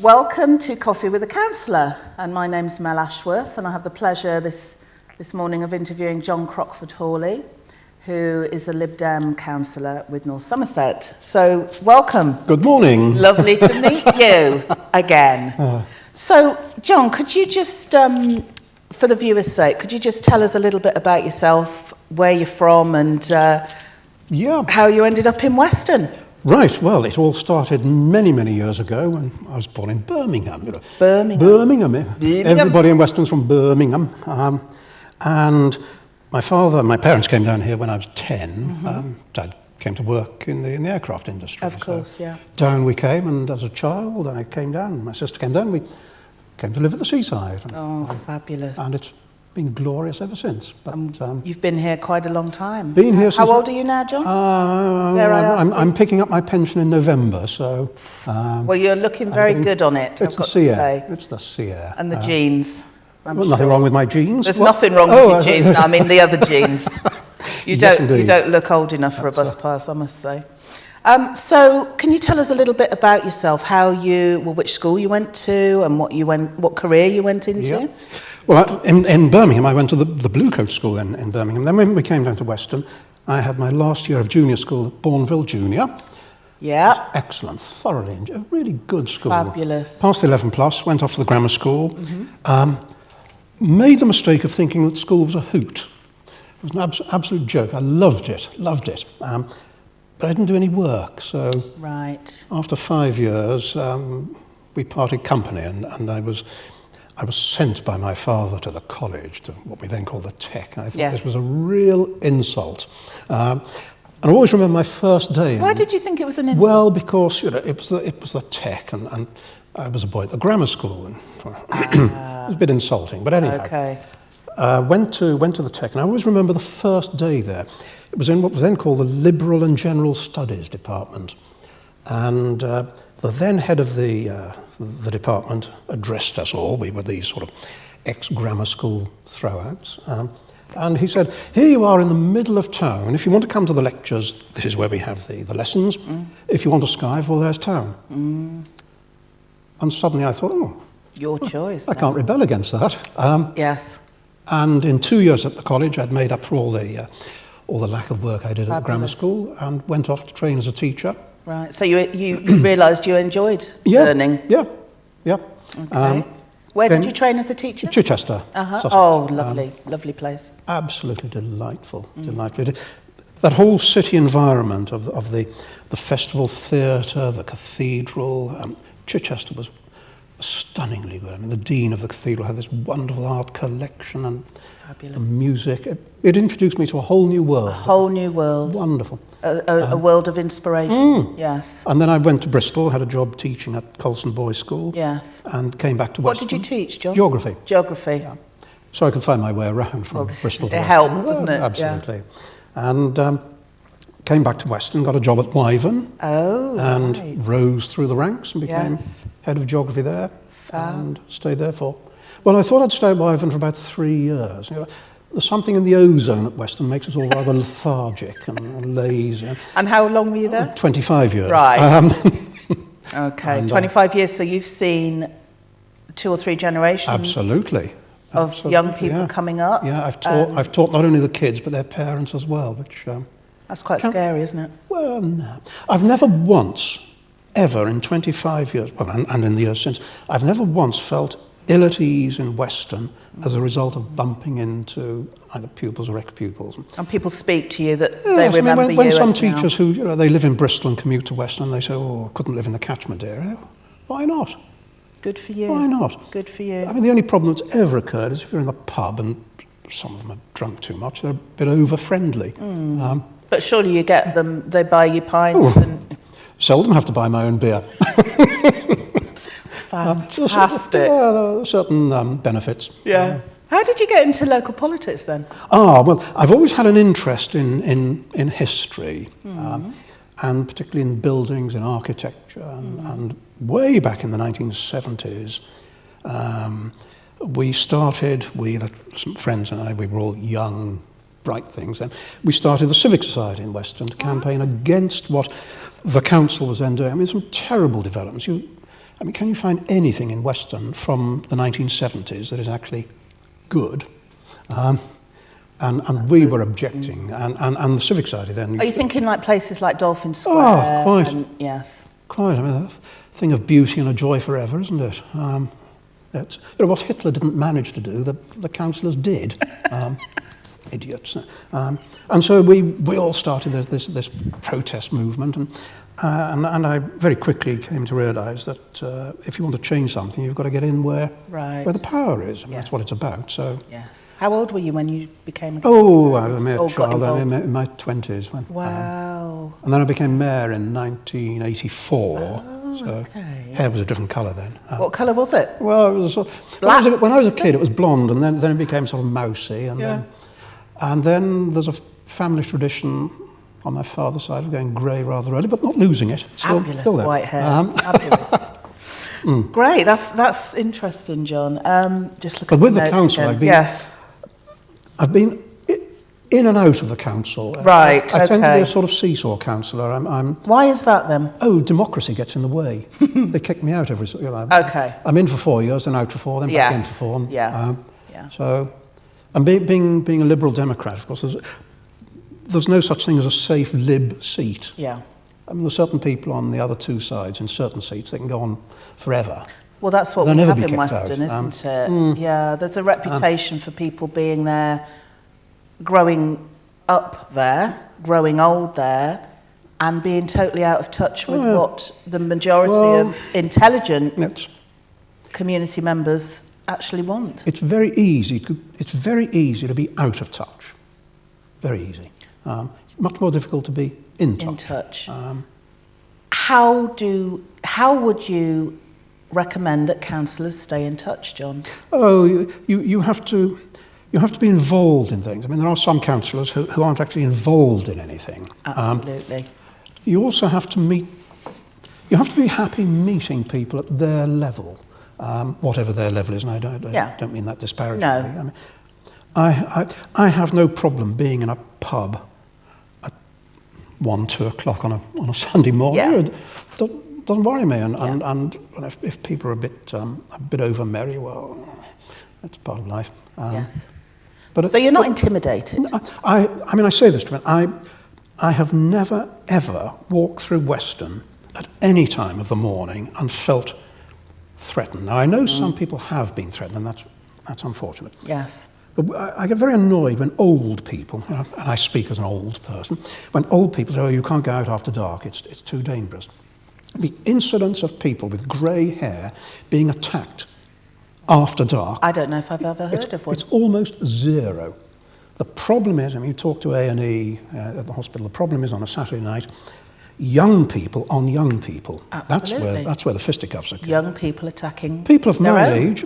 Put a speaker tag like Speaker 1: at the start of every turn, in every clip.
Speaker 1: Welcome to Coffee with a Councillor, and my name's Mel Ashworth, and I have the pleasure this morning of interviewing John Crockford Hawley, who is a Lib Dem councillor with North Somerset. So, welcome.
Speaker 2: Good morning.
Speaker 1: Lovely to meet you again. So, John, could you just, for the viewers' sake, could you just tell us a little bit about yourself, where you're from, and how you ended up in Weston?
Speaker 2: Right, well, it all started many, many years ago when I was born in Birmingham.
Speaker 1: Birmingham.
Speaker 2: Everybody in Weston's from Birmingham. And my parents came down here when I was 10. Dad came to work in the aircraft industry.
Speaker 1: Of course, yeah.
Speaker 2: Down we came, and as a child, I came down. My sister came down. We came to live at the seaside.
Speaker 1: Fabulous.
Speaker 2: And it's been glorious ever since. But
Speaker 1: you've been here quite a long time.
Speaker 2: Been here since.
Speaker 1: How old are you now, John?
Speaker 2: I'm picking up my pension in November, so.
Speaker 1: Well, you're looking very good on it.
Speaker 2: It's the sea air. It's the sea air.
Speaker 1: And the genes.
Speaker 2: Well, nothing wrong with my genes.
Speaker 1: There's nothing wrong with your genes. No, I mean the other genes. You don't look old enough for a bus pass, I must say. So, can you tell us a little bit about yourself? Which school you went to, and what career you went into?
Speaker 2: Yeah. Well, in Birmingham, I went to the Blue Coat School in Birmingham. Then when we came down to Weston, I had my last year of junior school at Bourneville Junior.
Speaker 1: Yeah.
Speaker 2: Excellent, thoroughly enjoyed, a really good school.
Speaker 1: Fabulous.
Speaker 2: Passed the 11 plus, went off to the grammar school. Made the mistake of thinking that school was a hoot. It was an absolute joke. I loved it. But I didn't do any work, so
Speaker 1: right.
Speaker 2: After 5 years, we parted company, and I was sent by my father to the college, to what we then called the Tech. I thought this was a real insult. And I always remember my first day.
Speaker 1: Why did you think it was an insult?
Speaker 2: Well, because it was the Tech, and I was a boy at the grammar school, and it was a bit insulting. But anyhow,
Speaker 1: okay.
Speaker 2: Went to the Tech, and I always remember the first day there. It was in what was then called the Liberal and General Studies Department, and the then head of the department addressed us all. We were these sort of ex-grammar school throwouts, and he said, "Here you are in the middle of town. If you want to come to the lectures, this is where we have the lessons. If you want to skive, well, there's town." And suddenly I thought, oh,
Speaker 1: your choice.
Speaker 2: I can't rebel against that.
Speaker 1: Yes.
Speaker 2: And in 2 years at the college, I'd made up for all the lack of work I did at the grammar school, and went off to train as a teacher.
Speaker 1: Right. So you realised you enjoyed learning.
Speaker 2: Yeah.
Speaker 1: Okay. Where did you train as a teacher?
Speaker 2: Chichester. Sussex.
Speaker 1: Oh, lovely place.
Speaker 2: Absolutely delightful. Delightful. That whole city environment of the festival theatre, the cathedral. Chichester was stunningly good. I mean, the dean of the cathedral had this wonderful art collection and
Speaker 1: fabulous.
Speaker 2: The music. It introduced me to a whole new world.
Speaker 1: A whole new world.
Speaker 2: Wonderful.
Speaker 1: A world of inspiration. Yes.
Speaker 2: And then I went to Bristol, had a job teaching at Colston Boys' School.
Speaker 1: Yes.
Speaker 2: And came back to Weston.
Speaker 1: What did you teach, John?
Speaker 2: Geography.
Speaker 1: Geography.
Speaker 2: Yeah. So I could find my way around from Bristol to Weston.
Speaker 1: It helps, doesn't it?
Speaker 2: Absolutely. Yeah. And came back to Weston, got a job at Wyvern.
Speaker 1: Oh,
Speaker 2: and rose through the ranks and became head of geography there. And stayed there I thought I'd stay at Wyvern for about 3 years. You know, there's something in the ozone at Weston makes us all rather lethargic and lazy.
Speaker 1: And how long were you there?
Speaker 2: 25 years.
Speaker 1: Right. Okay, and, 25 years. So you've seen 2 or 3 generations.
Speaker 2: Absolutely.
Speaker 1: Of young people coming up.
Speaker 2: Yeah, I've taught not only the kids but their parents as well, which
Speaker 1: that's quite scary, isn't it?
Speaker 2: Well, no. I've never once, ever in 25 years, and in the years since, I've never once felt ill at ease in Weston as a result of bumping into either pupils or ex-pupils.
Speaker 1: And people speak to you that they remember you.
Speaker 2: When some teachers who, they live in Bristol and commute to Weston, they say, I couldn't live in the catchment area. Why not?
Speaker 1: Good for you.
Speaker 2: Why not?
Speaker 1: Good for you.
Speaker 2: I mean, the only problem that's ever occurred is if you're in the pub and some of them are drunk too much, they're a bit over-friendly.
Speaker 1: But surely you get them, they buy you pints and...
Speaker 2: Seldom have to buy my own beer.
Speaker 1: Fantastic.
Speaker 2: There are certain benefits.
Speaker 1: Yeah. How did you get into local politics then?
Speaker 2: Well, I've always had an interest in history, and particularly in buildings, in architecture, and way back in the 1970s, some friends and I, we were all young, bright things then. We started the Civic Society in Weston to campaign against what the council was then doing. I mean, some terrible developments. I mean, can you find anything in Weston from the 1970s that is actually good? And we were objecting, and the Civic Society then...
Speaker 1: Are you thinking like places like Dolphin Square?
Speaker 2: Oh, quite.
Speaker 1: Yes.
Speaker 2: Quite. I mean, a thing of beauty and a joy forever, isn't it? What Hitler didn't manage to do, the councillors did. Idiots. And so we all started this protest movement, and I very quickly came to realise that if you want to change something, you've got to get in where the power is. I mean, that's what it's about. So.
Speaker 1: Yes. How old were you when you became a
Speaker 2: councillor? Oh, I was a mere child. I mean, in my 20s.
Speaker 1: Wow.
Speaker 2: And then I became mayor in 1984.
Speaker 1: Oh,
Speaker 2: so
Speaker 1: okay.
Speaker 2: Hair was a different colour then.
Speaker 1: What colour was it?
Speaker 2: Well, it was when I was a kid, it was blonde, and then it became sort of mousy, and then there's a family tradition on my father's side of going grey rather early, but not losing it.
Speaker 1: Fabulous
Speaker 2: still there.
Speaker 1: white hair. Fabulous. Great. That's interesting, John. Just looking.
Speaker 2: But with the council,
Speaker 1: again.
Speaker 2: I've been in and out of the council.
Speaker 1: Right.
Speaker 2: I tend to be a sort of seesaw councillor.
Speaker 1: Why is that then?
Speaker 2: Oh, democracy gets in the way. They kick me out every.
Speaker 1: Okay.
Speaker 2: I'm in for 4 years, then out for 4, then back in for 4.
Speaker 1: Yeah.
Speaker 2: So, and being a Liberal Democrat, of course, there's no such thing as a safe Lib seat.
Speaker 1: Yeah.
Speaker 2: I mean, there's certain people on the other two sides in certain seats that can go on forever.
Speaker 1: Well, that's what we have in Weston,
Speaker 2: out.
Speaker 1: isn't it? Yeah, there's a reputation for people being there, growing up there, growing old there, and being totally out of touch with what the majority of intelligent community members actually want.
Speaker 2: It's very easy to be out of touch. Very easy. Much more difficult to be in touch.
Speaker 1: How would you recommend that councillors stay in touch, John?
Speaker 2: Oh, you have to be involved in things. I mean, there are some councillors who aren't actually involved in anything.
Speaker 1: Absolutely.
Speaker 2: You also have to be happy meeting people at their level, whatever their level is, and I don't mean that disparagingly.
Speaker 1: No.
Speaker 2: I mean, I have no problem being in a pub at 1, 2 o'clock on a Sunday morning. Yeah. Doesn't worry me, and if people are a bit over merry, well, that's part of life.
Speaker 1: Yes. So you're not intimidated?
Speaker 2: I mean, I say this to me. I have never ever walked through Weston at any time of the morning and felt threatened. Now I know some people have been threatened, and that's unfortunate.
Speaker 1: Yes.
Speaker 2: But I get very annoyed when old people, and I speak as an old person, when old people say, "Oh, you can't go out after dark. It's too dangerous." The incidence of people with grey hair being attacked after dark...
Speaker 1: I don't know if I've ever heard of one.
Speaker 2: It's almost zero. The problem is, I mean, you talk to A&E at the hospital, the problem is on a Saturday night, young people on young people.
Speaker 1: Absolutely.
Speaker 2: That's where the fisticuffs are.
Speaker 1: Young people attacking
Speaker 2: people of my age.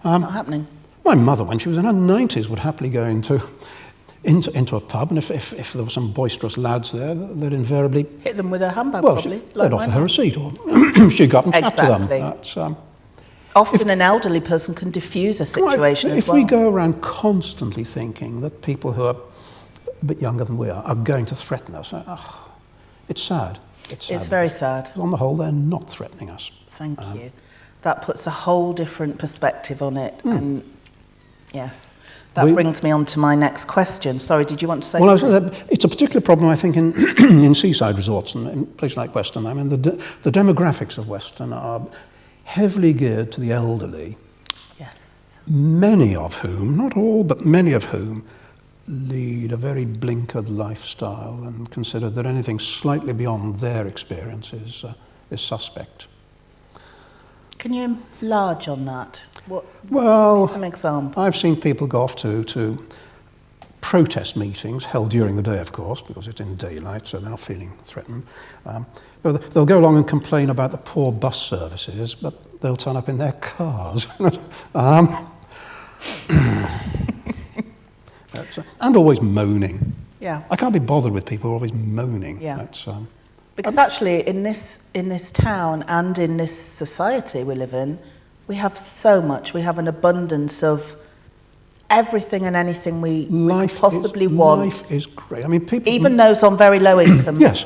Speaker 1: Not happening.
Speaker 2: My mother, when she was in her 90s, would happily go into a pub, and if there were some boisterous lads there, they'd invariably...
Speaker 1: Hit them with a handbag, probably.
Speaker 2: They'd offer her a seat, or she'd go up and chat to them. That's,
Speaker 1: often an elderly person can diffuse a situation as well.
Speaker 2: If we go around constantly thinking that people who are a bit younger than we are going to threaten us, it's sad.
Speaker 1: It's very sad.
Speaker 2: On the whole, they're not threatening us.
Speaker 1: Thank you. That puts a whole different perspective on it. And yes, that brings me on to my next question. Sorry, did you want to say something?
Speaker 2: It's a particular problem, I think, in seaside resorts and in places like Weston. I mean, the demographics of Weston are heavily geared to the elderly.
Speaker 1: Yes.
Speaker 2: Many of whom, not all, but many of whom, lead a very blinkered lifestyle and consider that anything slightly beyond their experience is suspect.
Speaker 1: Can you enlarge on that?
Speaker 2: Well,
Speaker 1: some example.
Speaker 2: I've seen people go off to protest meetings, held during the day, of course, because it's in daylight, so they're not feeling threatened. They'll go along and complain about the poor bus services, but they'll turn up in their cars. And always moaning.
Speaker 1: Yeah.
Speaker 2: I can't be bothered with people who are always moaning.
Speaker 1: Yeah. Because actually, in this town and in this society we live in, we have so much. We have an abundance of everything and anything we could possibly want.
Speaker 2: Life is great. I mean, people...
Speaker 1: Even those on very low incomes.
Speaker 2: Yes.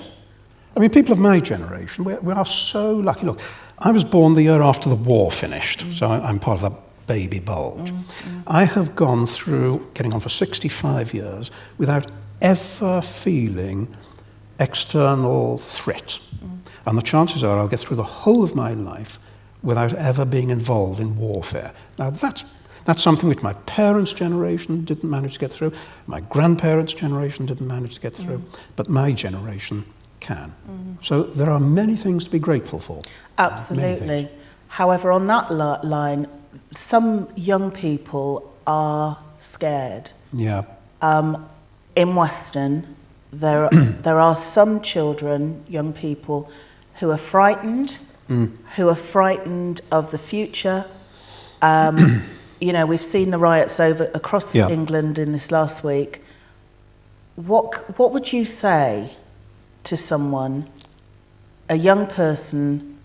Speaker 2: I mean, people of my generation, we are so lucky. Look, I was born the year after the war finished, so I'm part of that baby bulge. I have gone through, getting on for 65 years, without ever feeling external threat. And the chances are I'll get through the whole of my life without ever being involved in warfare. Now, that's something which my parents' generation didn't manage to get through, my grandparents' generation didn't manage to get through, but my generation can. So there are many things to be grateful for.
Speaker 1: Absolutely. However, on that line, some young people are scared.
Speaker 2: Yeah.
Speaker 1: In Weston, there are some children, young people, who are frightened, who are frightened of the future. You know, we've seen the riots across England in this last week. What would you say to someone, a young person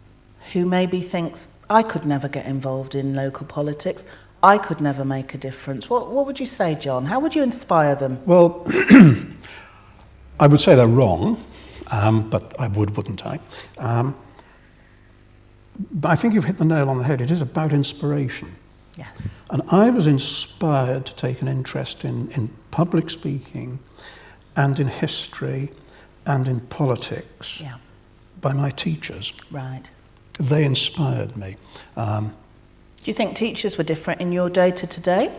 Speaker 1: who maybe thinks, I could never get involved in local politics, I could never make a difference? What would you say, John? How would you inspire them?
Speaker 2: Well, I would say they're wrong, but I wouldn't I? But I think you've hit the nail on the head. It is about inspiration.
Speaker 1: Yes.
Speaker 2: And I was inspired to take an interest in public speaking and in history and in politics by my teachers.
Speaker 1: Right.
Speaker 2: They inspired me.
Speaker 1: Do you think teachers were different in your day to today?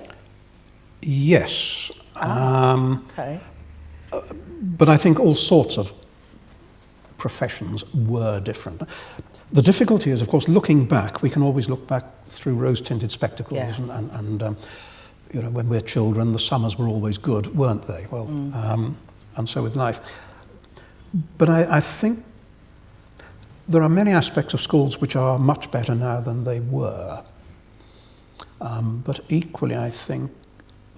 Speaker 2: Yes.
Speaker 1: Okay.
Speaker 2: But I think all sorts of professions were different. The difficulty is, of course, looking back, we can always look back through rose-tinted spectacles, and you know, when we're children, the summers were always good, weren't they? Well, and so with life. But I think there are many aspects of schools which are much better now than they were. But equally, I think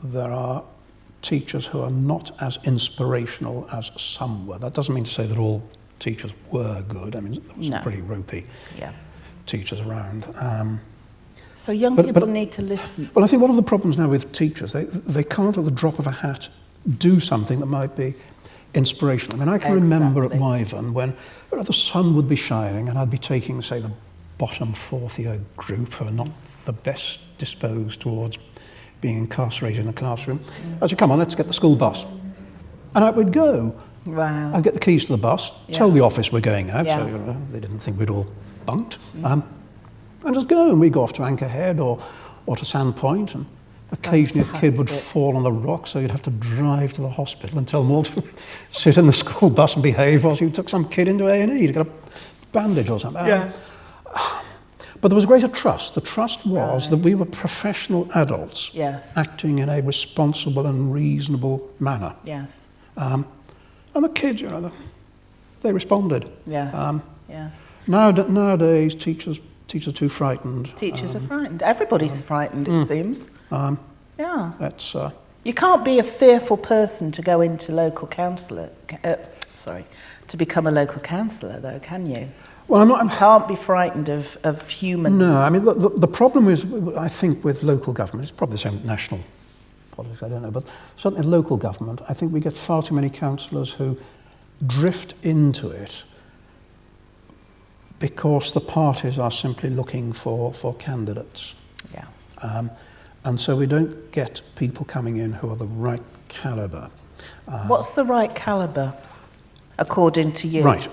Speaker 2: there are teachers who are not as inspirational as some were. That doesn't mean to say that all teachers were good. I mean, there were some pretty ropey teachers around.
Speaker 1: So young people need to listen.
Speaker 2: Well, I think one of the problems now with teachers, they can't at the drop of a hat do something that might be inspirational. I mean, I can remember at Wyvern when the sun would be shining and I'd be taking, say, the bottom fourth year group who are not the best disposed towards being incarcerated in the classroom. I'd say, come on, let's get the school bus. And out we'd go.
Speaker 1: Wow.
Speaker 2: I'd get the keys to the bus, tell the office we're going out, so you know, they didn't think we'd all bunked. And just go, and we'd go off to Anchorhead or to Sandpoint, and occasionally a kid would fall on the rock, so you'd have to drive to the hospital and tell them all to sit in the school bus and behave whilst you took some kid into A&E to get a bandage or something. But there was a greater trust. The trust was that we were professional adults acting in a responsible and reasonable manner.
Speaker 1: Yes.
Speaker 2: And the kids, you know, they responded.
Speaker 1: Yes. Yes.
Speaker 2: Nowadays, teachers are too frightened.
Speaker 1: Teachers are frightened. Everybody's frightened, it seems.
Speaker 2: That's.
Speaker 1: You can't be a fearful person to go into local councillor. To become a local councillor, though, can you?
Speaker 2: Well,
Speaker 1: You can't be frightened of humans.
Speaker 2: No, I mean the problem is, I think, with local government. It's probably the same with national politics. I don't know, but certainly local government. I think we get far too many councillors who drift into it because the parties are simply looking for candidates.
Speaker 1: Yeah.
Speaker 2: And so we don't get people coming in who are the right calibre.
Speaker 1: What's the right calibre, according to you?
Speaker 2: Right.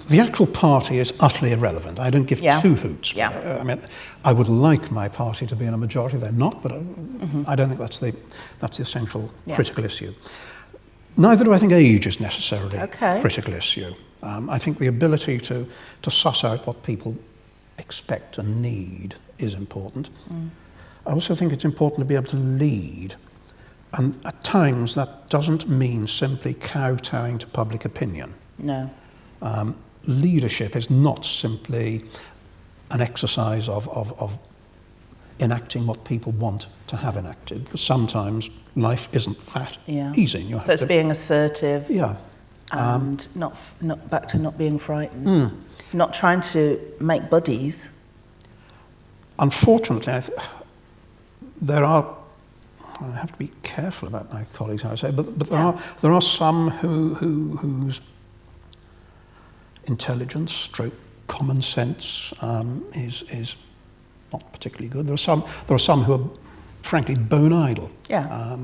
Speaker 2: The actual party is utterly irrelevant. I don't give two hoots. I mean, I would like my party to be in a majority. They're not, but I don't think that's the essential critical issue. Neither do I think age is necessarily a critical issue. I think the ability to suss out what people expect and need is important. I also think it's important to be able to lead. And at times that doesn't mean simply kowtowing to public opinion.
Speaker 1: No.
Speaker 2: Leadership is not simply an exercise of enacting what people want to have enacted, because sometimes life isn't that easy. You have
Speaker 1: so it's being assertive and not back to not being frightened, not trying to make buddies.
Speaker 2: Unfortunately, I have to be careful about my colleagues, I would say, but there are some whose intelligence, stroke common sense is not particularly good. There are some who are frankly bone idle.
Speaker 1: Yeah.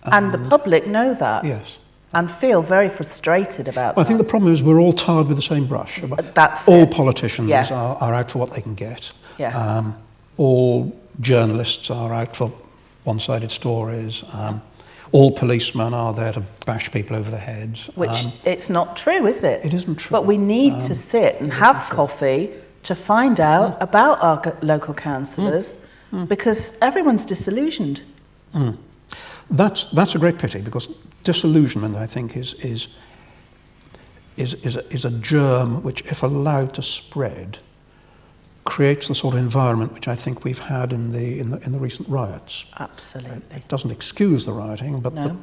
Speaker 1: And the public know that.
Speaker 2: Yes.
Speaker 1: And feel very frustrated about
Speaker 2: Well,
Speaker 1: that.
Speaker 2: I think the problem is we're all tarred with the same brush.
Speaker 1: That's
Speaker 2: all
Speaker 1: it.
Speaker 2: politicians
Speaker 1: Yes.
Speaker 2: are out for what they can get.
Speaker 1: Yes.
Speaker 2: All journalists are out for one-sided stories. All policemen are there to bash people over the heads.
Speaker 1: Which it's not true, is it?
Speaker 2: It isn't true.
Speaker 1: But we need to sit and have coffee to find out about our local councillors because everyone's disillusioned.
Speaker 2: That's a great pity, because disillusionment, I think, is a germ which, if allowed to spread, creates the sort of environment which I think we've had in the recent riots.
Speaker 1: Absolutely.
Speaker 2: It doesn't excuse the rioting, but
Speaker 1: No.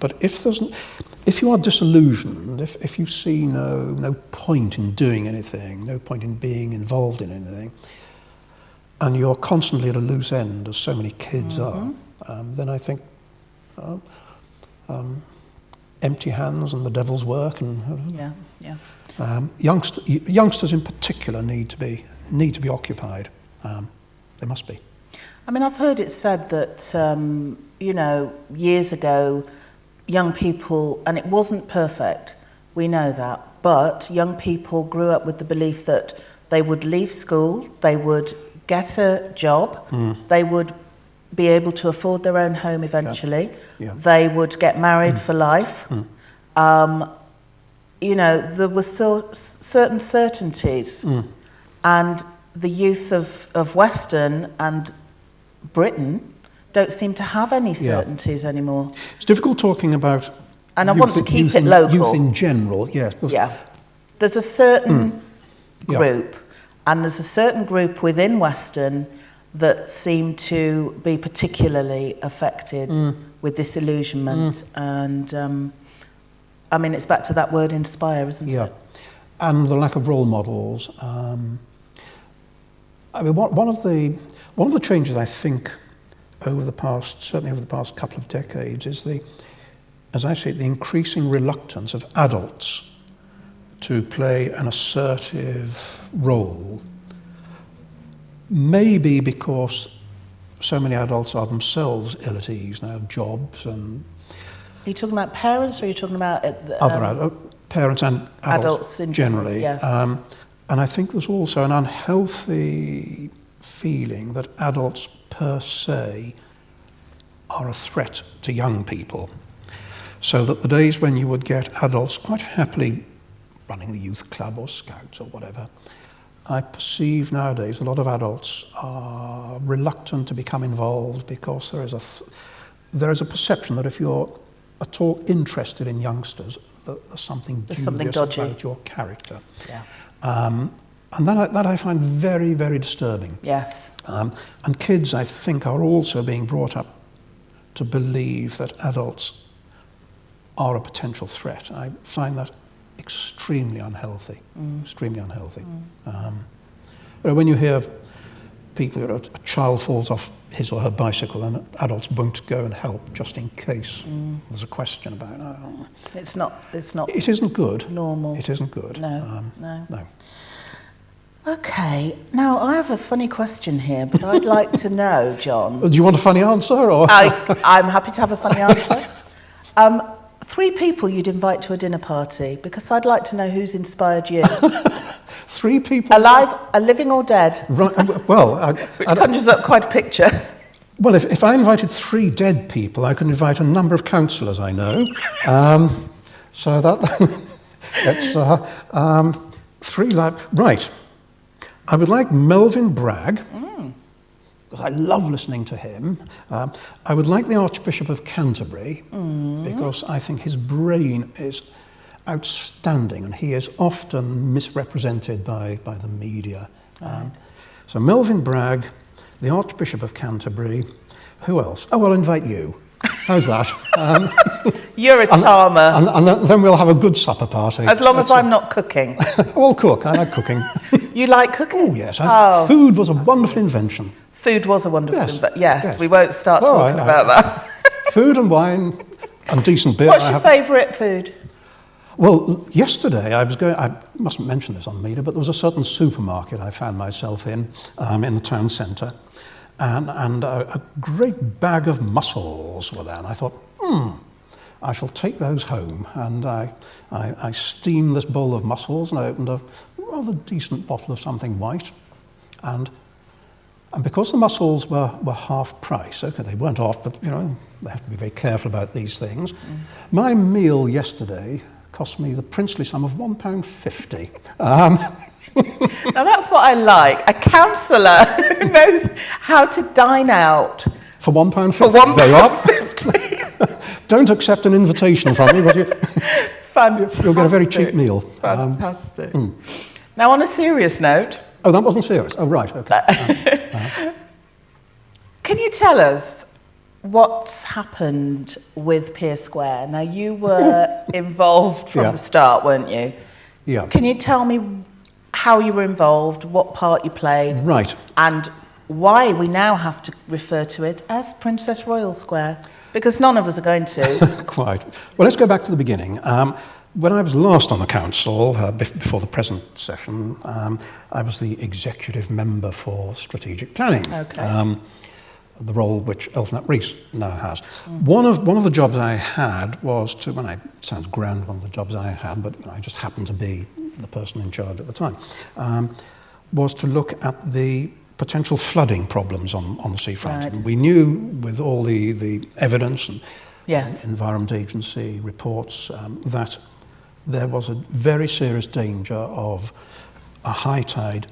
Speaker 2: but if you are disillusioned, if you see no point in doing anything, no point in being involved in anything, and you're constantly at a loose end, as so many kids are, then I think empty hands and the devil's work, and youngsters in particular need to be occupied. They must be.
Speaker 1: I mean, I've heard it said that years ago, young people, and it wasn't perfect, we know that, but young people grew up with the belief that they would leave school, they would get a job, they would be able to afford their own home eventually, they would get married for life. There were certain certainties, and the youth of Western and Britain don't seem to have any certainties anymore.
Speaker 2: It's difficult talking about.
Speaker 1: And I want to keep it local.
Speaker 2: Youth in general, yes.
Speaker 1: Yeah. There's a certain group, and there's a certain group within Western that seem to be particularly affected with disillusionment. And, it's back to that word inspire, isn't it?
Speaker 2: And the lack of role models. One of the changes, I think, certainly over the past couple of decades, is as I say, the increasing reluctance of adults to play an assertive role. Maybe because so many adults are themselves ill at ease now, jobs and.
Speaker 1: Are you talking about parents, or are you talking about
Speaker 2: other parents and adults
Speaker 1: in
Speaker 2: generally?
Speaker 1: Yes.
Speaker 2: And I think there's also an unhealthy feeling that adults per se are a threat to young people. So that the days when you would get adults quite happily running the youth club or scouts or whatever, I perceive nowadays a lot of adults are reluctant to become involved because there is a perception that if you're at all interested in youngsters, that there's something
Speaker 1: dodgy
Speaker 2: about your character.
Speaker 1: Yeah.
Speaker 2: And that I find very, very disturbing.
Speaker 1: Yes.
Speaker 2: And kids, I think, are also being brought up to believe that adults are a potential threat. I find that extremely unhealthy. Extremely unhealthy. When you hear people, a child falls off his or her bicycle and adults won't go and help just in case there's a question about it.
Speaker 1: It's not.
Speaker 2: It isn't good.
Speaker 1: Normal.
Speaker 2: It isn't good.
Speaker 1: No.
Speaker 2: No.
Speaker 1: Okay. Now, I have a funny question here, but I'd like to know, John.
Speaker 2: Do you want a funny answer? Or?
Speaker 1: I'm happy to have a funny answer. 3 people you'd invite to a dinner party, because I'd like to know who's inspired you.
Speaker 2: 3 people?
Speaker 1: Alive, living or dead?
Speaker 2: Right, well...
Speaker 1: Which conjures up quite a picture.
Speaker 2: Well, if I invited 3 dead people, I could invite a number of councillors I know. So it's 3 live... Right. I would like Melvyn Bragg, because I love listening to him. I would like the Archbishop of Canterbury, because I think his brain is outstanding and he is often misrepresented by the media.
Speaker 1: Right.
Speaker 2: So Melvyn Bragg, the Archbishop of Canterbury. Who else? Oh, I'll invite you. How's that?
Speaker 1: You're a charmer.
Speaker 2: And then we'll have a good supper party.
Speaker 1: As long as I'm not cooking.
Speaker 2: I'll cook. I like cooking.
Speaker 1: You like cooking?
Speaker 2: Oh, yes. Food was a wonderful invention.
Speaker 1: Food was a wonderful invention. Yes,
Speaker 2: yes.
Speaker 1: We won't start talking about that.
Speaker 2: Food and wine and decent beer.
Speaker 1: What's your favourite food?
Speaker 2: Well, yesterday I mustn't mention this on the media, but there was a certain supermarket I found myself in the town centre, and a great bag of mussels were there, and I thought, I shall take those home. And I steamed this bowl of mussels, and I opened a rather decent bottle of something white, and because the mussels were half price, okay, they weren't off, but you know, they have to be very careful about these things. My meal yesterday cost me the princely sum of £1.50.
Speaker 1: Now that's what I like, a councillor who knows how to dine out.
Speaker 2: For £1.50.
Speaker 1: For £1.50.
Speaker 2: Don't accept an invitation from me, but
Speaker 1: Fantastic.
Speaker 2: you'll get a very cheap meal.
Speaker 1: Fantastic. Now on a serious note.
Speaker 2: Oh, that wasn't serious. Oh, right, okay.
Speaker 1: Can you tell us what's happened with Peer Square? Now you were involved from the start, weren't you?
Speaker 2: Yeah.
Speaker 1: Can you tell me how you were involved, what part you played?
Speaker 2: Right.
Speaker 1: And why we now have to refer to it as Princess Royal Square? Because none of us are going to.
Speaker 2: Quite. Well, let's go back to the beginning. When I was last on the council, before the present session, I was the executive member for strategic planning.
Speaker 1: Okay.
Speaker 2: The role which Elfnat Rees now has. One of the jobs I had was to, it sounds grand, one of the jobs I had, but I just happened to be the person in charge at the time, was to look at the potential flooding problems on the seafront.
Speaker 1: Right.
Speaker 2: And we knew, with all the evidence and
Speaker 1: Yes.
Speaker 2: Environment Agency reports, that there was a very serious danger of a high tide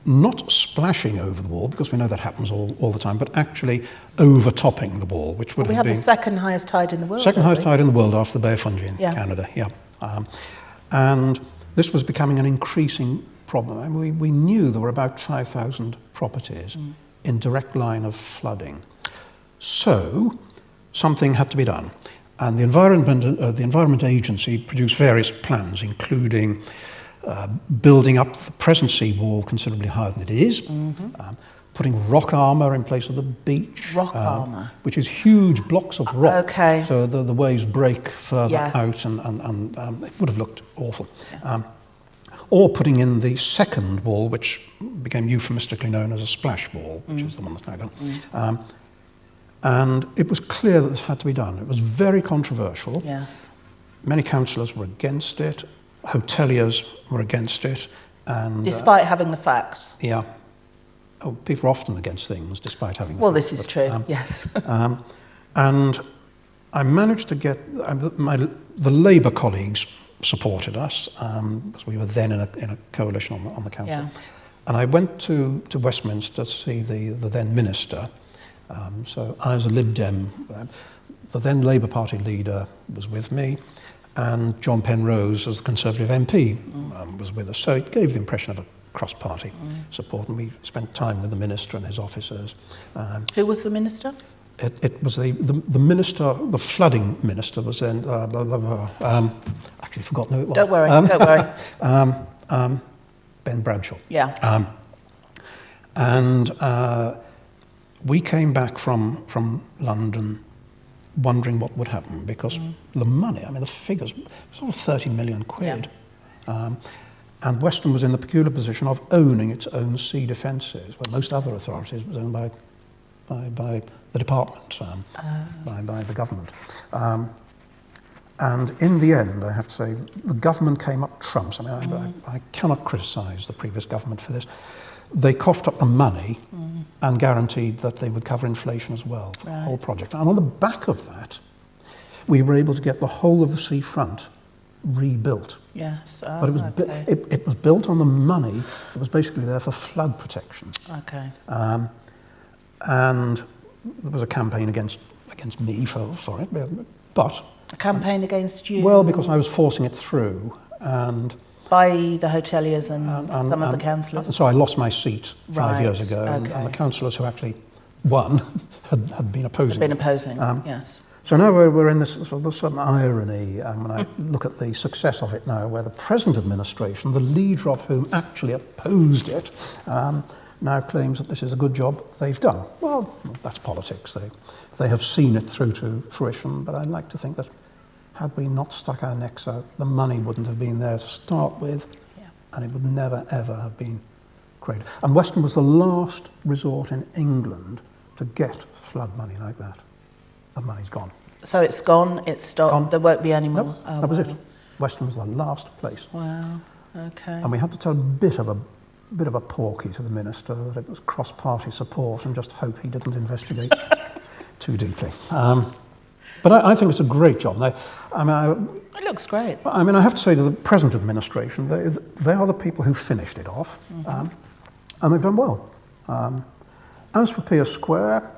Speaker 2: not splashing over the wall, because we know that happens all the time, but actually overtopping the wall, which would
Speaker 1: We
Speaker 2: have
Speaker 1: have
Speaker 2: been
Speaker 1: the second highest tide in the world.
Speaker 2: second
Speaker 1: don't
Speaker 2: highest
Speaker 1: we?
Speaker 2: tide in the world after the Bay of Fundy in
Speaker 1: Yeah.
Speaker 2: Canada. Yeah, and this was becoming an increasing problem. I mean, we knew there were about 5,000 properties in direct line of flooding, so something had to be done. And the Environment Agency produced various plans, including building up the present seawall considerably higher than it is, putting rock armour in place of the beach.
Speaker 1: Rock armour?
Speaker 2: Which is huge blocks of rock.
Speaker 1: Okay.
Speaker 2: So the waves break further
Speaker 1: Yes.
Speaker 2: out, and it would have looked awful. Or putting in the second wall, which became euphemistically known as a splash wall, which is the one that's now done. And it was clear that this had to be done. It was very controversial.
Speaker 1: Yes.
Speaker 2: Many councillors were against it. Hoteliers were against it. And
Speaker 1: Despite having the facts.
Speaker 2: yeah. Oh, people are often against things, despite having the
Speaker 1: Well,
Speaker 2: facts,
Speaker 1: this is
Speaker 2: but,
Speaker 1: true, yes.
Speaker 2: and I managed to get the Labour colleagues supported us, because we were then in a coalition on the council.
Speaker 1: Yeah.
Speaker 2: And I went to Westminster to see the then minister. So I was a Lib Dem. The then Labour Party leader was with me, and John Penrose, as the Conservative MP, was with us. So it gave the impression of a cross-party support, and we spent time with the minister and his officers.
Speaker 1: Who was the minister?
Speaker 2: It was the minister, the flooding minister was then, actually forgotten who it was.
Speaker 1: Don't worry, don't worry.
Speaker 2: Ben Bradshaw.
Speaker 1: Yeah.
Speaker 2: And we came back from London wondering what would happen, because the money, I mean, the figures, sort of 30 million quid.
Speaker 1: Yeah.
Speaker 2: And Western was in the peculiar position of owning its own sea defences, where most other authorities was owned by the department, by the government. And in the end, I have to say, the government came up trumps. I mean, I cannot criticise the previous government for this. They coughed up the money and guaranteed that they would cover inflation as well for the whole project. And on the back of that, we were able to get the whole of the seafront rebuilt.
Speaker 1: Yes.
Speaker 2: But it was it was built on the money that was basically there for flood protection.
Speaker 1: Okay.
Speaker 2: And there was a campaign against me for it, but
Speaker 1: A campaign against you?
Speaker 2: well, because I was forcing it through, and
Speaker 1: By the hoteliers and some of the councillors?
Speaker 2: so I lost my seat 5 years
Speaker 1: Right,
Speaker 2: ago, and
Speaker 1: okay.
Speaker 2: the councillors who actually won had been opposing.
Speaker 1: Been opposing, yes.
Speaker 2: So now we're in this sort of certain irony, when I look at the success of it now, where the present administration, the leader of whom actually opposed it, now claims that this is a good job they've done. Well, that's politics. They have seen it through to fruition, but I'd like to think that had we not stuck our necks out, the money wouldn't have been there to start with, and it would never, ever have been created. And Weston was the last resort in England to get flood money like that. The money's gone.
Speaker 1: So it's gone, it's stopped,
Speaker 2: Gone.
Speaker 1: there won't be any more?
Speaker 2: Nope,
Speaker 1: Oh,
Speaker 2: that was
Speaker 1: wow.
Speaker 2: it. Weston was the last place.
Speaker 1: Wow, okay.
Speaker 2: And we had to tell a bit of a porky to the minister that it was cross-party support and just hope he didn't investigate too deeply. But I think it's a great job.
Speaker 1: It looks great.
Speaker 2: I mean, I have to say to the present administration, they are the people who finished it off, and they've done well. As for Pierce Square,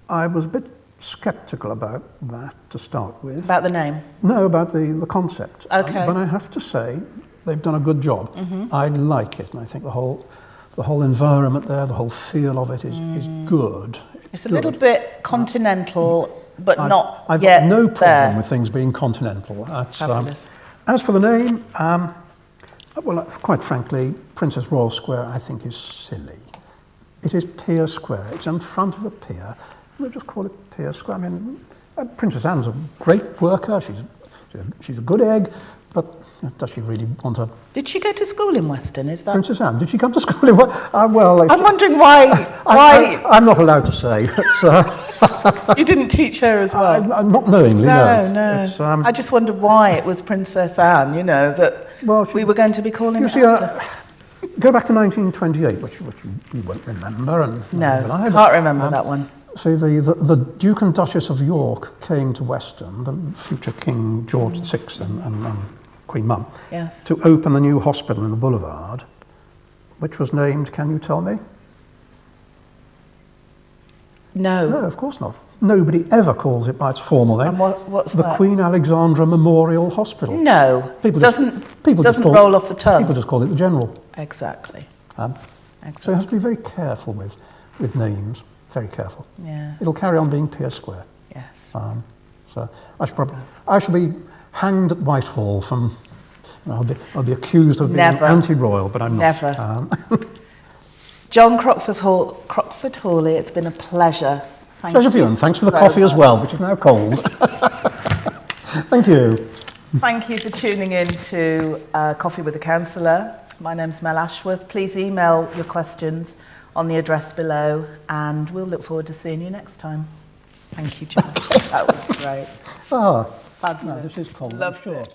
Speaker 2: I was a bit sceptical about that to start with.
Speaker 1: About the name?
Speaker 2: No, about the concept.
Speaker 1: Okay.
Speaker 2: But I have to say, they've done a good job. I like it, and I think the whole environment there, the whole feel of it is good.
Speaker 1: It's a little bit continental, but not
Speaker 2: I've
Speaker 1: yet
Speaker 2: got no problem
Speaker 1: there.
Speaker 2: with things being continental. That's,
Speaker 1: Fabulous.
Speaker 2: as for the name, well, quite frankly, Princess Royal Square, I think, is silly. It is Pier Square. It's in front of a pier. We'll just call it Pier Square. I mean, Princess Anne's a great worker. She's a good egg, but does she really want to?
Speaker 1: Did she go to school in Weston? Is that?
Speaker 2: Princess Anne, did she come to school in well,
Speaker 1: I'm wondering why.
Speaker 2: I'm not allowed to say.
Speaker 1: You didn't teach her as well?
Speaker 2: I'm not knowingly, no.
Speaker 1: No.
Speaker 2: It's,
Speaker 1: I just wondered why it was Princess Anne, you know, that we were going to be calling
Speaker 2: You
Speaker 1: it
Speaker 2: see,
Speaker 1: after.
Speaker 2: go back to 1928, which you won't remember. And
Speaker 1: No,
Speaker 2: I,
Speaker 1: can't remember that one.
Speaker 2: So the Duke and Duchess of York came to Weston, the future King George VI and Queen Mum,
Speaker 1: Yes.
Speaker 2: to open the new hospital in the boulevard, which was named, can you tell me?
Speaker 1: No.
Speaker 2: No, of course not. Nobody ever calls it by its formal name.
Speaker 1: And what's
Speaker 2: the
Speaker 1: that?
Speaker 2: Queen Alexandra Memorial Hospital.
Speaker 1: No.
Speaker 2: People
Speaker 1: doesn't
Speaker 2: just call
Speaker 1: roll off the tongue.
Speaker 2: People just call it the General.
Speaker 1: Exactly.
Speaker 2: So you have to be very careful with names. Very careful.
Speaker 1: Yeah.
Speaker 2: It'll carry on being Pier Square.
Speaker 1: Yes.
Speaker 2: So I should be hanged at Whitehall from. I'll be accused of being anti-royal, but I'm not.
Speaker 1: Never. John Crockford Hawley, it's been a pleasure.
Speaker 2: Pleasure for you, and thanks for the coffee as well, which is now cold. Thank you.
Speaker 1: Thank you for tuning in to Coffee with the Councillor. My name's Mel Ashworth. Please email your questions on the address below, and we'll look forward to seeing you next time. Thank you, John. That was great. Fabulous.
Speaker 2: No, this is cold.
Speaker 1: Loved
Speaker 2: I'm sure.
Speaker 1: it.